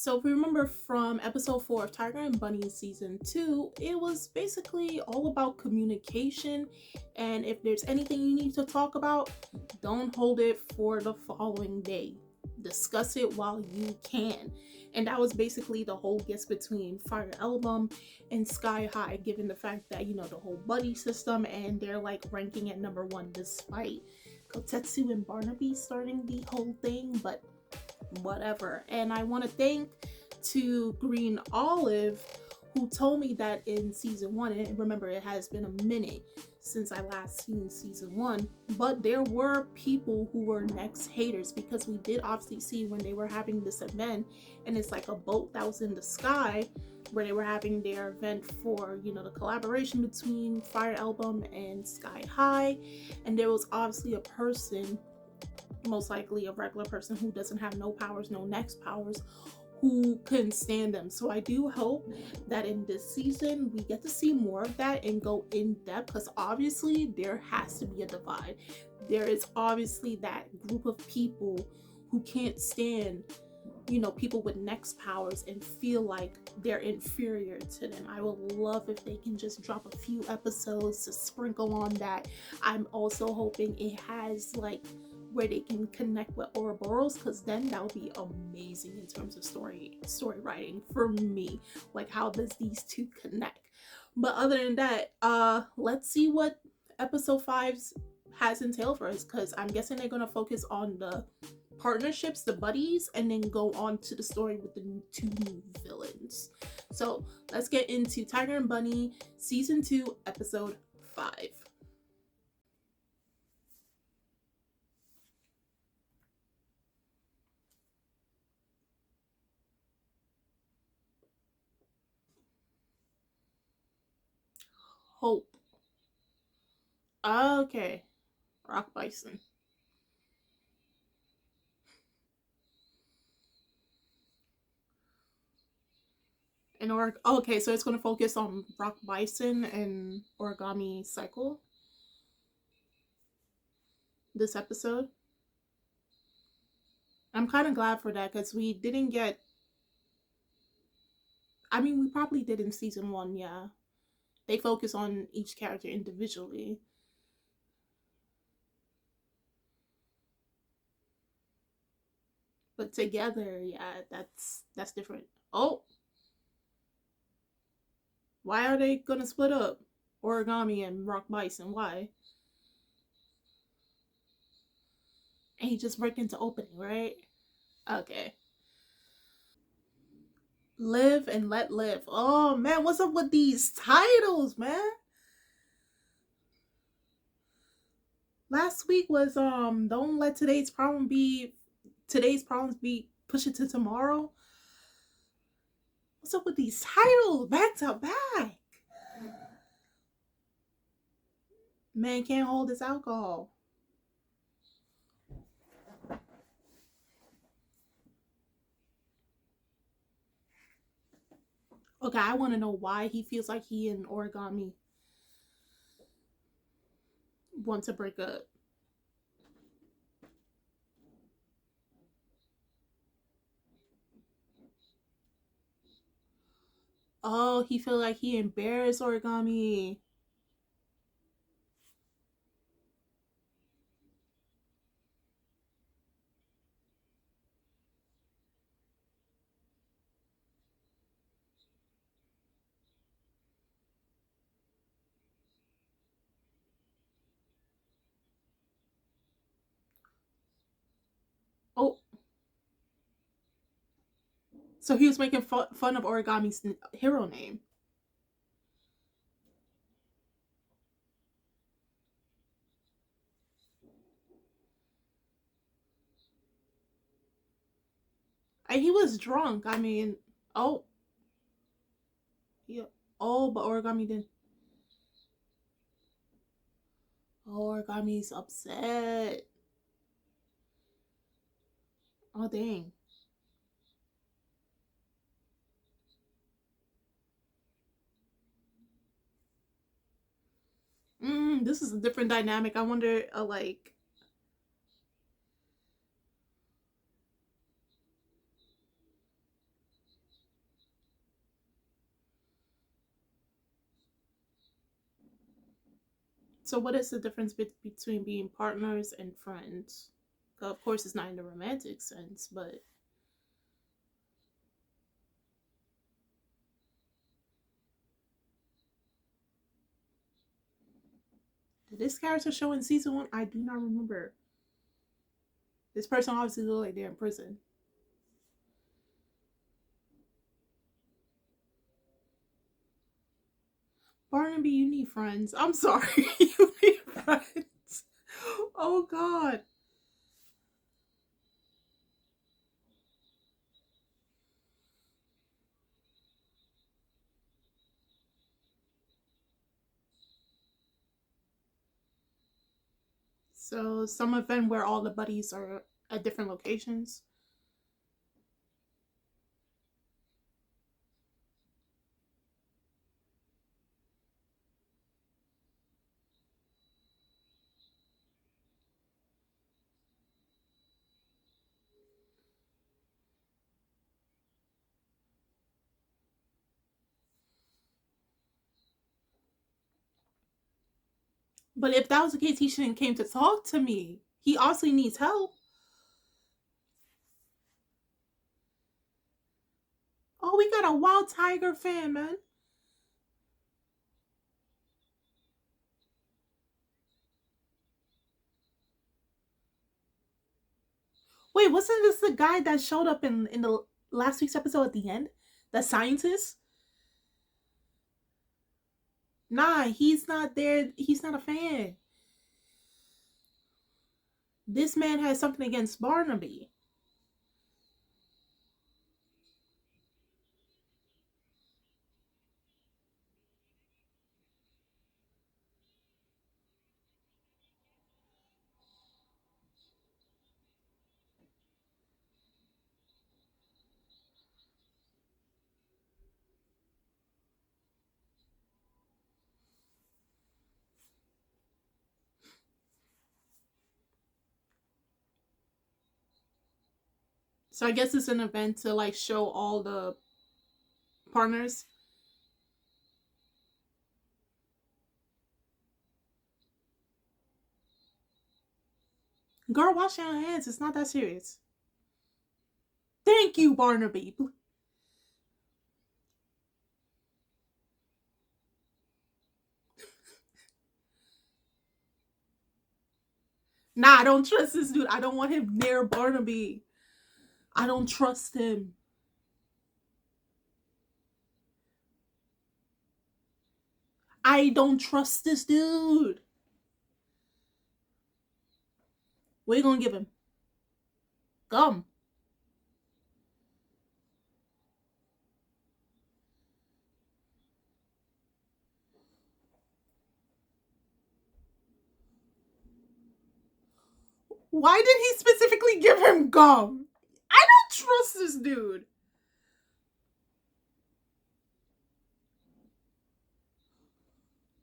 So if we remember from episode 4 of Tiger and Bunny season 2, it was basically all about communication. And if there's anything you need to talk about, don't hold it for the following day. Discuss it while you can. And that was basically the whole gist between Fire Emblem and Sky High, given the fact that, the whole buddy system and they're like ranking at number one despite Kotetsu and Barnaby starting the whole thing. But whatever. And I want to thank to Green Olive, who told me that in season 1, and remember it has been a minute since I last seen season 1, but there were people who were next haters, because we did obviously see when they were having this event, and it's like a boat that was in the sky where they were having their event for, the collaboration between Fire Emblem and Sky High, and there was obviously a person, most likely a regular person who doesn't have no powers, no next powers, who couldn't stand them. So I do hope that in this season we get to see more of that and go in depth, because obviously there has to be a divide. There is obviously that group of people who can't stand, people with next powers and feel like they're inferior to them. I would love if they can just drop a few episodes to sprinkle on that. I'm also hoping it has like where they can connect with Ouroboros, because then that would be amazing in terms of story writing for me. Like, how does these two connect? But other than that, let's see what episode 5 has entailed for us, because I'm guessing they're gonna focus on the partnerships, the buddies, and then go on to the story with the two new villains. So let's get into Tiger and Bunny season 2, episode 5. Hope. Okay. Rock Bison. Okay, so it's gonna focus on Rock Bison and Origami Cycle this episode. I'm kind of glad for that, because we didn't get. I mean, we probably did in season 1. Yeah, they focus on each character individually, but together, yeah, that's different. Oh, why are they gonna split up? Origami and Rock Bison. Why? And he just break into opening, right? Okay. Live and Let Live. Oh man, what's up with these titles, man? Last week was don't let today's problems be push it to tomorrow. What's up with these titles back to back? Man can't hold his alcohol. Okay, I want to know why he feels like he and Origami want to break up. Oh, he feel like he embarrassed Origami. Oh, so he was making fun of Origami's hero name. And he was drunk. I mean, oh, yeah. Oh, but Origami didn't. Oh, Origami's upset. Oh, dang. This is a different dynamic. I wonder, like, So, what is the difference between being partners and friends? Of course, it's not in the romantic sense, but did this character show in season 1? I do not remember. This person obviously looked like they're in prison. Barnaby, you need friends. I'm sorry. You need friends. Oh, God. So, some event where all the buddies are at different locations. But if that was the case, he shouldn't came to talk to me. He obviously needs help. Oh, we got a wild tiger fan, man. Wait, wasn't this the guy that showed up in the last week's episode at the end? The scientist? Nah, he's not there. He's not a fan. This man has something against Barnaby. So I guess it's an event to like show all the partners. Girl, wash your hands. It's not that serious. Thank you, Barnaby. Nah, I don't trust this dude. I don't want him near Barnaby. I don't trust him. I don't trust this dude. What are you gonna give him? Gum. Why did he specifically give him gum? I don't trust this dude.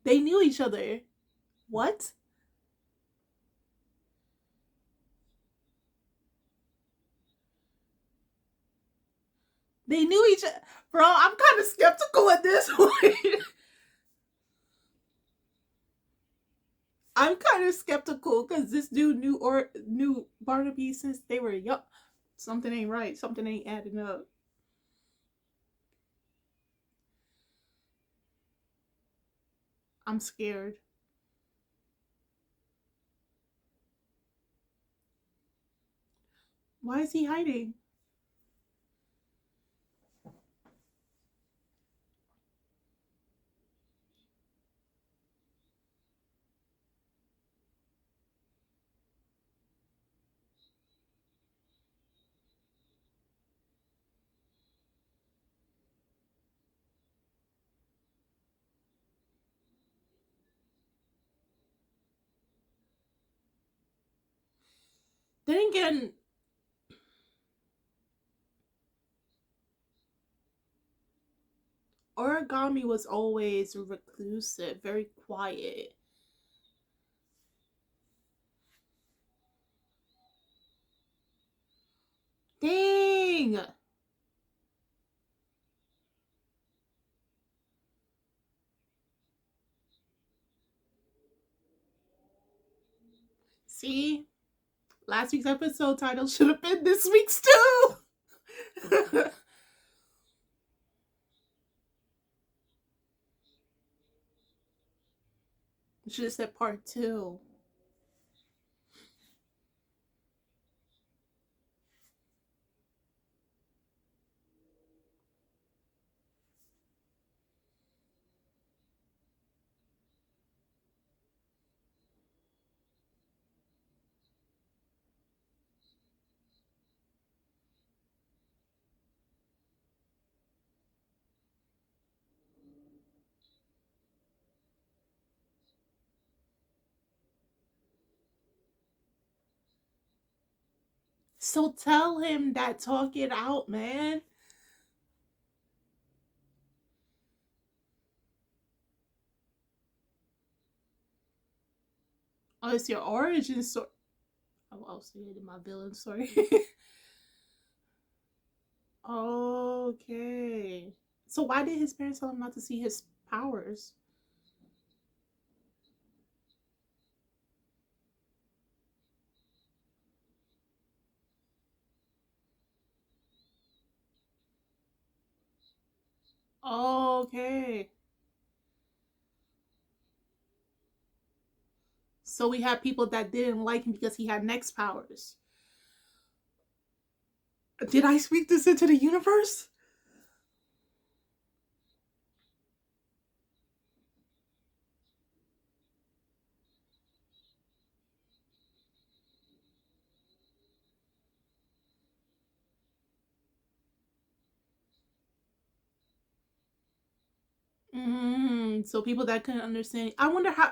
They knew each other. What? They knew each other. Bro, I'm kind of skeptical at this point. I'm kind of skeptical because this dude knew Barnaby since they were young. Something ain't right. Something ain't adding up. I'm scared. Why is he hiding? Then again, Origami was always reclusive, very quiet. Dang! See, last week's episode title should have been this week's too. Should have said part two. So tell him that. Talk it out, man. Oh, it's your origin story. Oh, I'll say it in my villain story. Okay. So why did his parents tell him not to see his powers? Okay. So we had people that didn't like him because he had next powers. Did I speak this into the universe? So people that couldn't understand. I wonder how.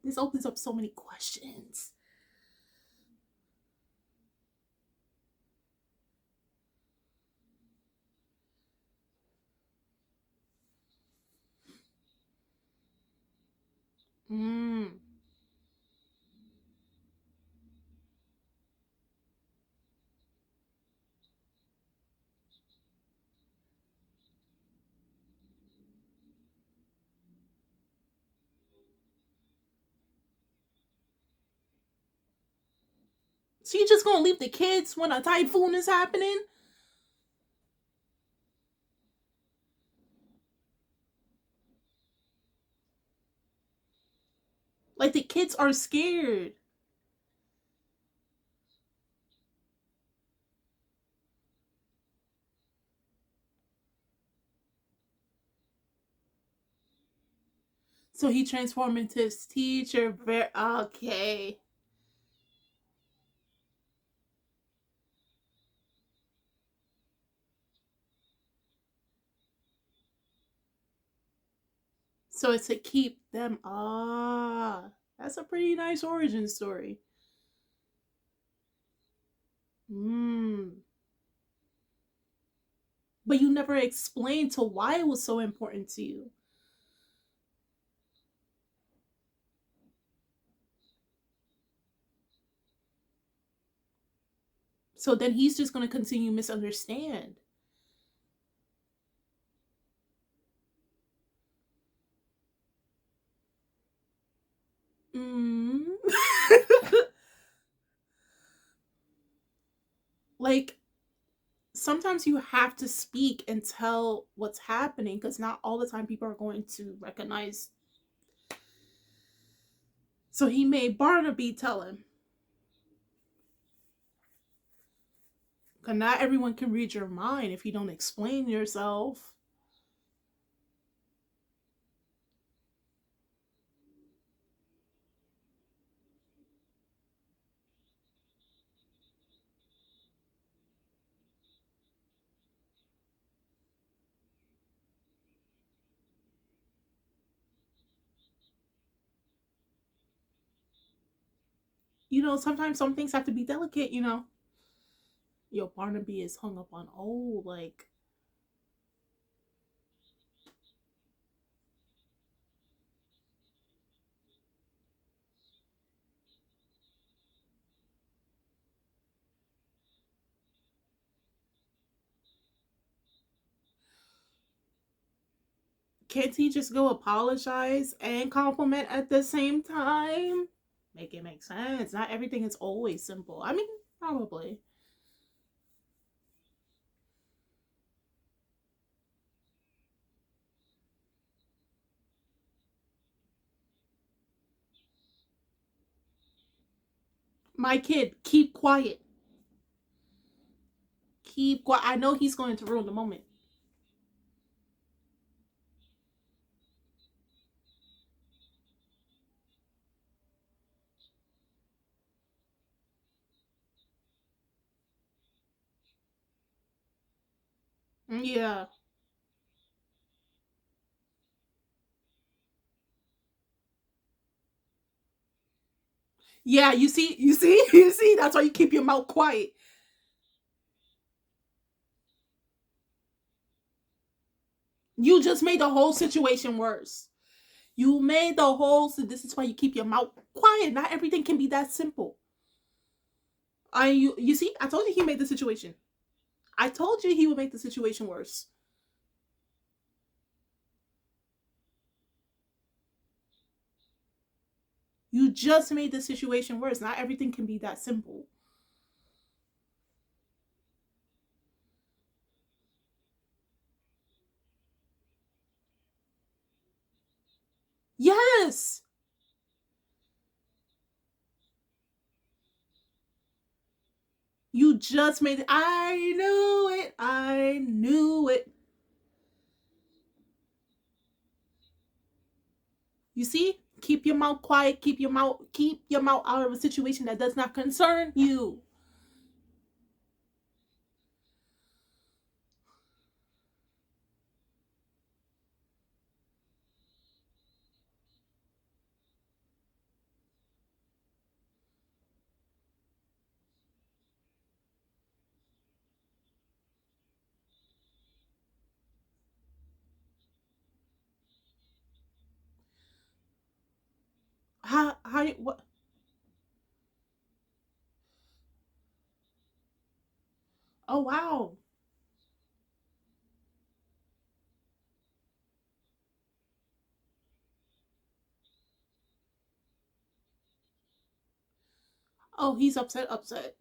This opens up so many questions. Mm. So you just gonna leave the kids when a typhoon is happening? Like the kids are scared. So he transformed into his teacher. Very okay. So it's to keep them. That's a pretty nice origin story. Mm. But you never explained to why it was so important to you. So then he's just gonna continue misunderstand. Mm. Like sometimes you have to speak and tell what's happening because not all the time people are going to recognize. So he made Barnaby tell him. Because not everyone can read your mind if you don't explain yourself. Sometimes some things have to be delicate. Yo, Barnaby is hung up on, oh, like, can't he just go apologize and compliment at the same time? Make it make sense. Not everything is always simple. I mean, probably. My kid, keep quiet. Keep quiet. I know he's going to ruin the moment. Yeah. Yeah, you see, that's why you keep your mouth quiet. You just made the whole situation worse. You made the whole, so this is why you keep your mouth quiet. Not everything can be that simple. You see, I told you he made the situation. I told you he would make the situation worse. You just made the situation worse. Not everything can be that simple. Yes. You just made it. I knew it. I knew it. You see? Keep your mouth quiet. Keep your mouth out of a situation that does not concern you. What? Oh wow. Oh, he's upset, upset.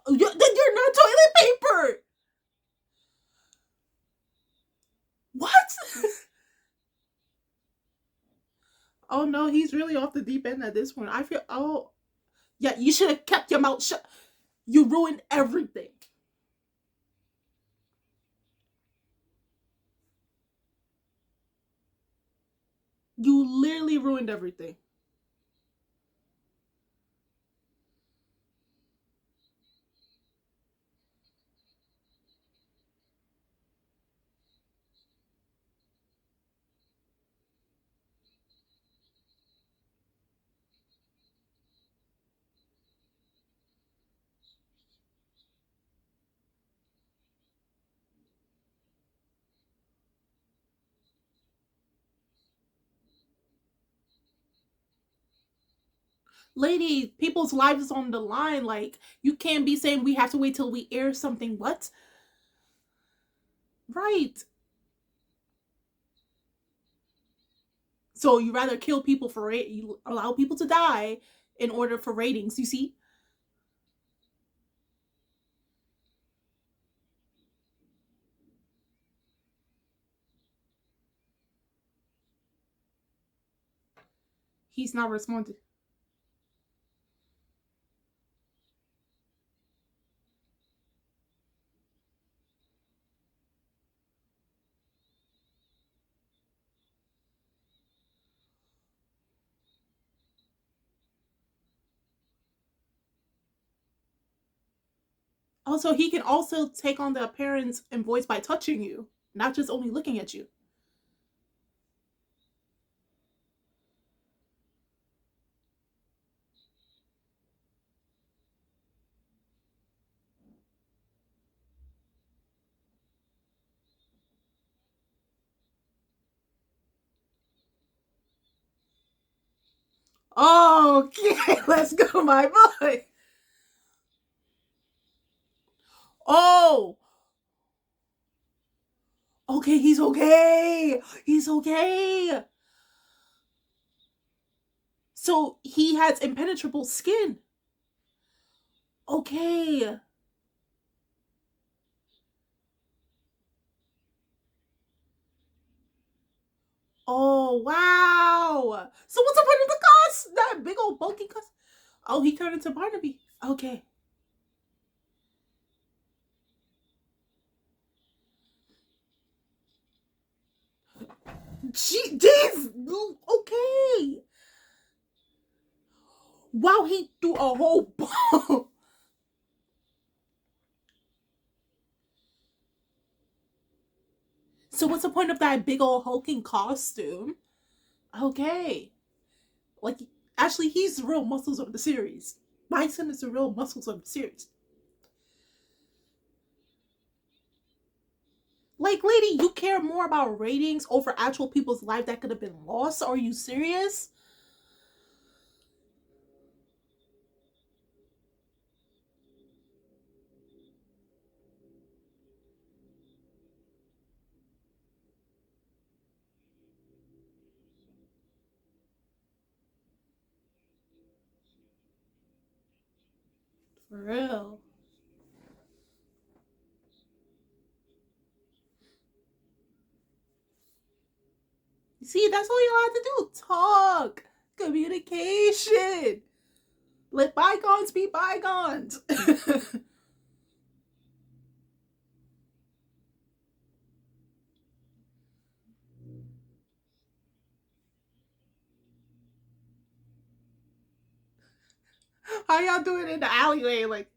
Oh, then you're not toilet paper. What? Oh no, he's really off the deep end at this point. I feel. Oh yeah, you should have kept your mouth shut. You ruined everything. You literally ruined everything. Lady, people's lives is on the line. Like, you can't be saying we have to wait till we air something. What? Right. So you rather kill people for you allow people to die in order for ratings. You see, he's not responding. Also, he can also take on the appearance and voice by touching you, not just only looking at you. Okay, let's go, my boy. Oh, okay, he's okay. He's okay. So he has impenetrable skin. Okay. Oh wow. So what's the point of the cost? That big old bulky cost. Oh, he turned into Barnaby. Okay. Jeez. Okay. Wow, he threw a whole ball. So what's the point of that big old hulking costume? Okay. Like, actually, he's the real muscles of the series. Bison is the real muscles of the series. Like, lady, you care more about ratings over actual people's life that could have been lost? Are you serious? For real. See, that's all you have to do. Talk. Communication. Let bygones be bygones. How y'all doing in the alleyway? Like,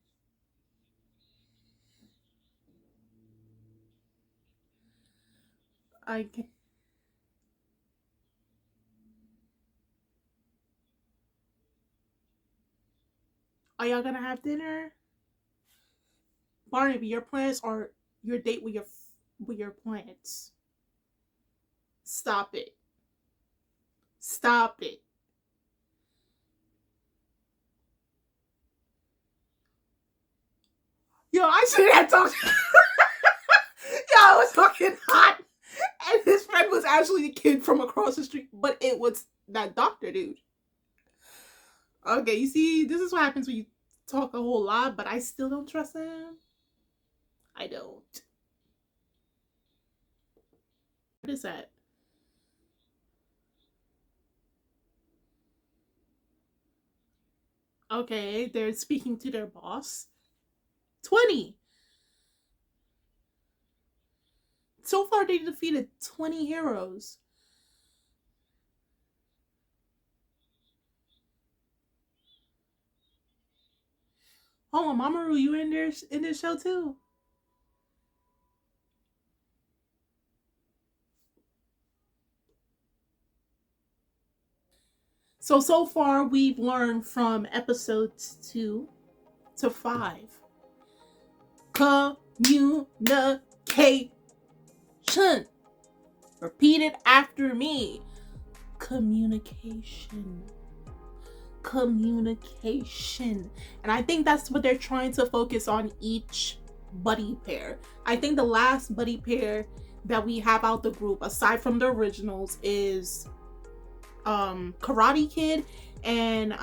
I can are y'all gonna have dinner? Barnaby, your plans are your date with your plans. Stop it. Stop it. Yo, I should have talked. Yo, I was fucking hot. And his friend was actually a kid from across the street, but it was that doctor dude. Okay, you see, this is what happens when you talk a whole lot, but I still don't trust him. I don't. What is that? Okay, they're speaking to their boss. 20. So far, they defeated 20 heroes. Oh, Mamoru, you in there in this show too? So far we've learned from episodes 2 to 5. Communication. Repeat it after me. Communication. Communication. And I think that's what they're trying to focus on each buddy pair. I think the last buddy pair that we have out the group, aside from the originals, is Karate Kid and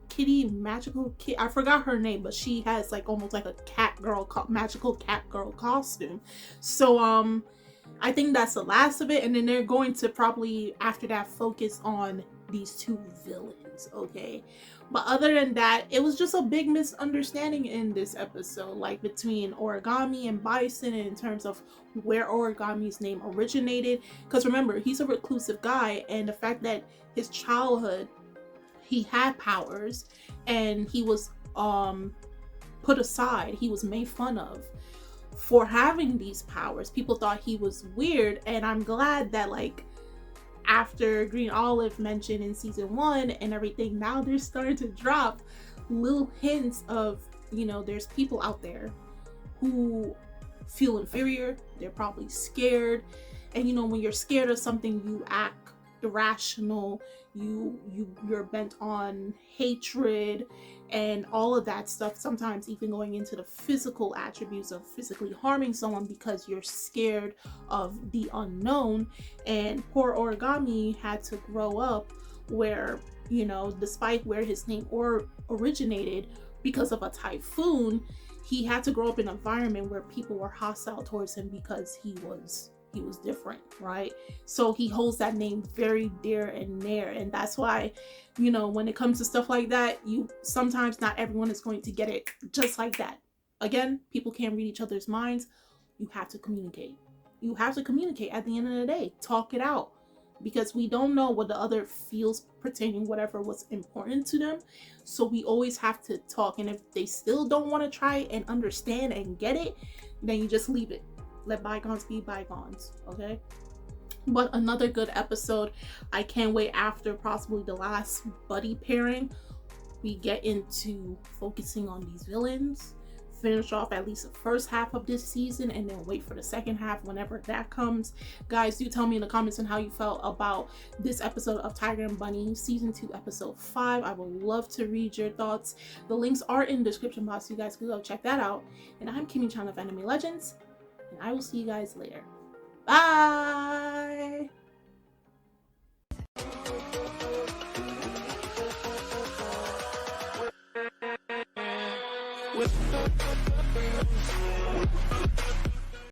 Kitty Magical Kid. I forgot her name, but she has like almost like a cat girl, magical cat girl costume. So I think that's the last of it, and then they're going to probably after that focus on these two villains, okay? But other than that, it was just a big misunderstanding in this episode, like between Origami and Bison in terms of where Origami's name originated. Because remember, he's a reclusive guy, and the fact that his childhood, he had powers, and he was put aside, he was made fun of for having these powers. People thought he was weird, and I'm glad that like after Green Olive mentioned in season 1 and everything, now they're starting to drop little hints of, you know, there's people out there who feel inferior, they're probably scared, and you know, when you're scared of something, you act irrational, you're bent on hatred and all of that stuff, sometimes even going into the physical attributes of physically harming someone because you're scared of the unknown. And poor Origami had to grow up where You know, despite where his name originated because of a typhoon, he had to grow up in an environment where people were hostile towards him because he was different, right? So he holds that name very dear and near, and that's why, you know, when it comes to stuff like that, you sometimes not everyone is going to get it just like that. Again, people can't read each other's minds. You have to communicate. You have to communicate at the end of the day. Talk it out, because we don't know what the other feels pertaining whatever was important to them. So we always have to talk, and if they still don't want to try and understand and get it, then you just leave it. Let bygones be bygones, okay? But another good episode. I can't wait after possibly the last buddy pairing. We get into focusing on these villains, finish off at least the first half of this season, and then wait for the second half whenever that comes. Guys, do tell me in the comments on how you felt about this episode of Tiger and Bunny season 2 episode 5. I would love to read your thoughts. The links are in the description box, so you guys can go check that out. And I'm Kimmy Chan of Anime Legends, and I will see you guys later. Bye! With